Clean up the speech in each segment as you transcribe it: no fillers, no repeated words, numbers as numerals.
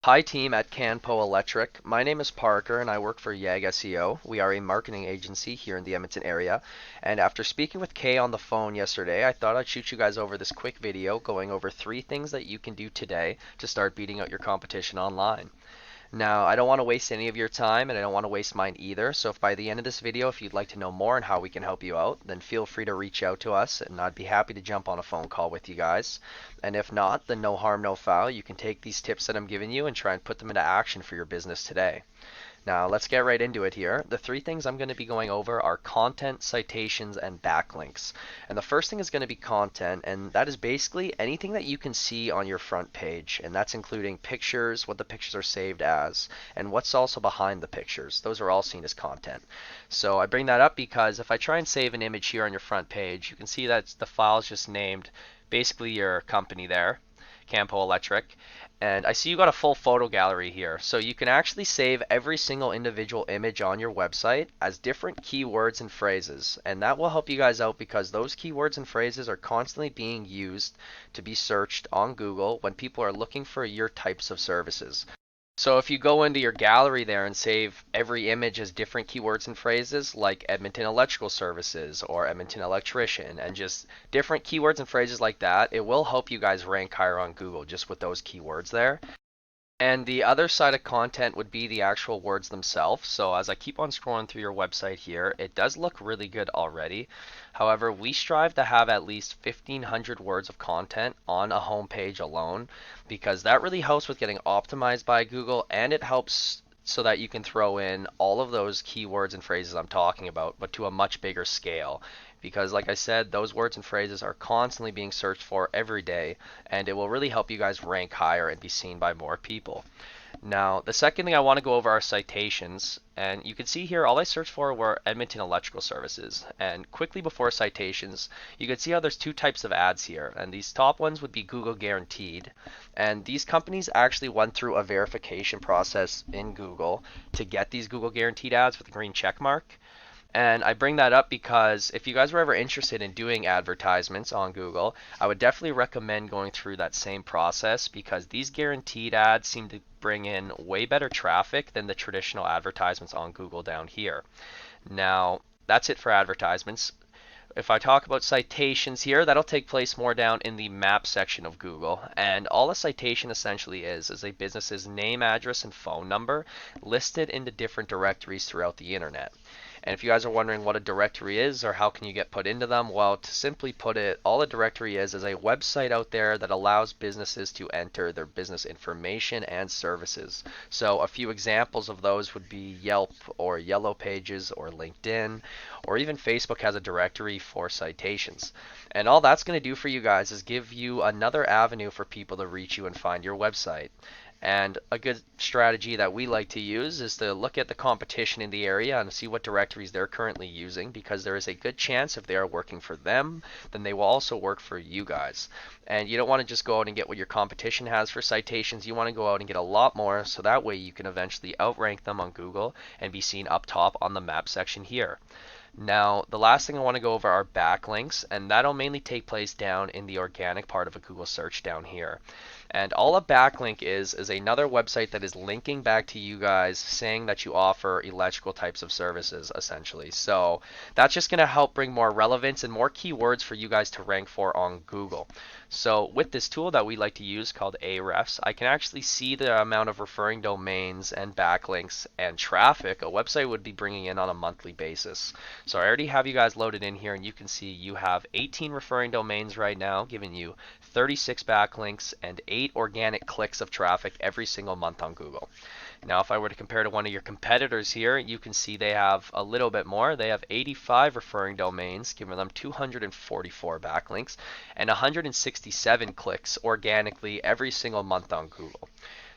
Hi team at Canpo Electric. My name is Parker and I work for YAG SEO. We are a marketing agency here in the Edmonton area. And after speaking with Kay on the phone yesterday, I thought I'd shoot you guys over this quick video going over 3 things that you can do today to start beating out your competition online. Now, I don't want to waste any of your time and I don't want to waste mine either. So if by the end of this video, if you'd like to know more on how we can help you out, then feel free to reach out to us and I'd be happy to jump on a phone call with you guys. And if not, then no harm, no foul. You can take these tips that I'm giving you and try and put them into action for your business today. Now, let's get right into it here. The 3 things I'm going to be going over are content, citations, and backlinks. And the first thing is going to be content, and that is basically anything that you can see on your front page. And that's including pictures, what the pictures are saved as, and what's also behind the pictures. Those are all seen as content. So I bring that up because if I try and save an image here on your front page, you can see that the file is just named basically your company there, Canpo Electric. And I see you got a full photo gallery here. So you can actually save every single individual image on your website as different keywords and phrases. And that will help you guys out because those keywords and phrases are constantly being used to be searched on Google when people are looking for your types of services. So if you go into your gallery there and save every image as different keywords and phrases like Edmonton Electrical Services or Edmonton Electrician and just different keywords and phrases like that, it will help you guys rank higher on Google just with those keywords there. And the other side of content would be the actual words themselves. So as I keep on scrolling through your website here, it does look really good already. However, we strive to have at least 1,500 words of content on a home page alone because that really helps with getting optimized by Google and it helps so that you can throw in all of those keywords and phrases I'm talking about, but to a much bigger scale. Because, like I said, those words and phrases are constantly being searched for every day, and it will really help you guys rank higher and be seen by more people. Now, the second thing I want to go over are citations. And you can see here all I searched for were Edmonton Electrical Services. And quickly before citations, you can see how there's 2 types of ads here. And these top ones would be Google guaranteed. And these companies actually went through a verification process in Google to get these Google guaranteed ads with a green check mark. And I bring that up because if you guys were ever interested in doing advertisements on Google, I would definitely recommend going through that same process because these guaranteed ads seem to bring in way better traffic than the traditional advertisements on Google down here. Now, that's it for advertisements. If I talk about citations here, that'll take place more down in the map section of Google. And all a citation essentially is a business's name, address, and phone number listed into different directories throughout the internet. And if you guys are wondering what a directory is or how can you get put into them, well, to simply put it, all a directory is a website out there that allows businesses to enter their business information and services. So a few examples of those would be Yelp or Yellow Pages or LinkedIn, or even Facebook has a directory for citations. And all that's going to do for you guys is give you another avenue for people to reach you and find your website. And a good strategy that we like to use is to look at the competition in the area and see what directories they're currently using because there is a good chance if they are working for them, then they will also work for you guys. And you don't want to just go out and get what your competition has for citations. You want to go out and get a lot more so that way you can eventually outrank them on Google and be seen up top on the map section here. Now, the last thing I want to go over are backlinks, and that'll mainly take place down in the organic part of a Google search down here. And all a backlink is another website that is linking back to you guys saying that you offer electrical types of services, essentially. So that's just going to help bring more relevance and more keywords for you guys to rank for on Google. So with this tool that we like to use called Ahrefs, I can actually see the amount of referring domains and backlinks and traffic a website would be bringing in on a monthly basis. So I already have you guys loaded in here and you can see you have 18 referring domains right now, giving you 36 backlinks and 8 organic clicks of traffic every single month on Google. Now, if I were to compare to one of your competitors here, you can see they have a little bit more. They have 85 referring domains, giving them 244 backlinks and 167 clicks organically every single month on Google.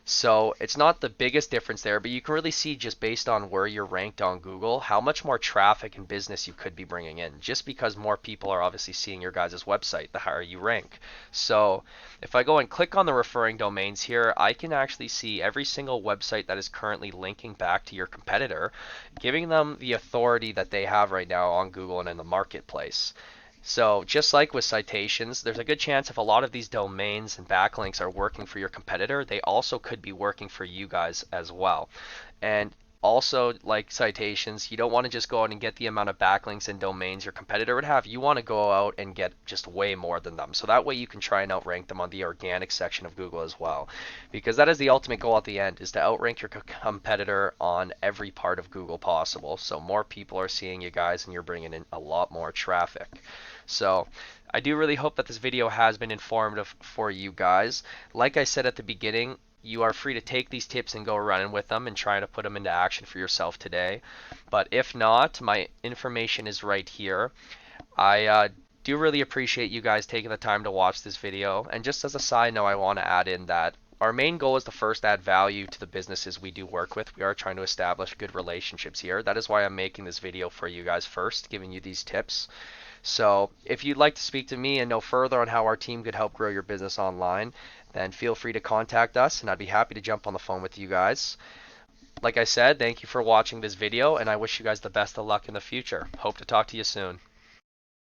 So it's not the biggest difference there, but you can really see just based on where you're ranked on Google, how much more traffic and business you could be bringing in, just because more people are obviously seeing your guys' website, the higher you rank. So if I go and click on the referring domains here, I can actually see every single website that is currently linking back to your competitor, giving them the authority that they have right now on Google and in the marketplace. So just like with citations, there's a good chance if a lot of these domains and backlinks are working for your competitor, they also could be working for you guys as well. And also, like citations, you don't want to just go out and get the amount of backlinks and domains your competitor would have. You want to go out and get just way more than them. So that way you can try and outrank them on the organic section of Google as well. Because that is the ultimate goal at the end, is to outrank your competitor on every part of Google possible. So more people are seeing you guys and you're bringing in a lot more traffic. So I do really hope that this video has been informative for you guys. Like I said at the beginning, you are free to take these tips and go running with them and try to put them into action for yourself today. But if not, my information is right here. I do really appreciate you guys taking the time to watch this video. And just as a side note, I want to add in that our main goal is to first add value to the businesses we do work with. We are trying to establish good relationships here. That is why I'm making this video for you guys first, giving you these tips. So if you'd like to speak to me and know further on how our team could help grow your business online, then feel free to contact us and I'd be happy to jump on the phone with you guys. Like I said, thank you for watching this video and I wish you guys the best of luck in the future. Hope to talk to you soon.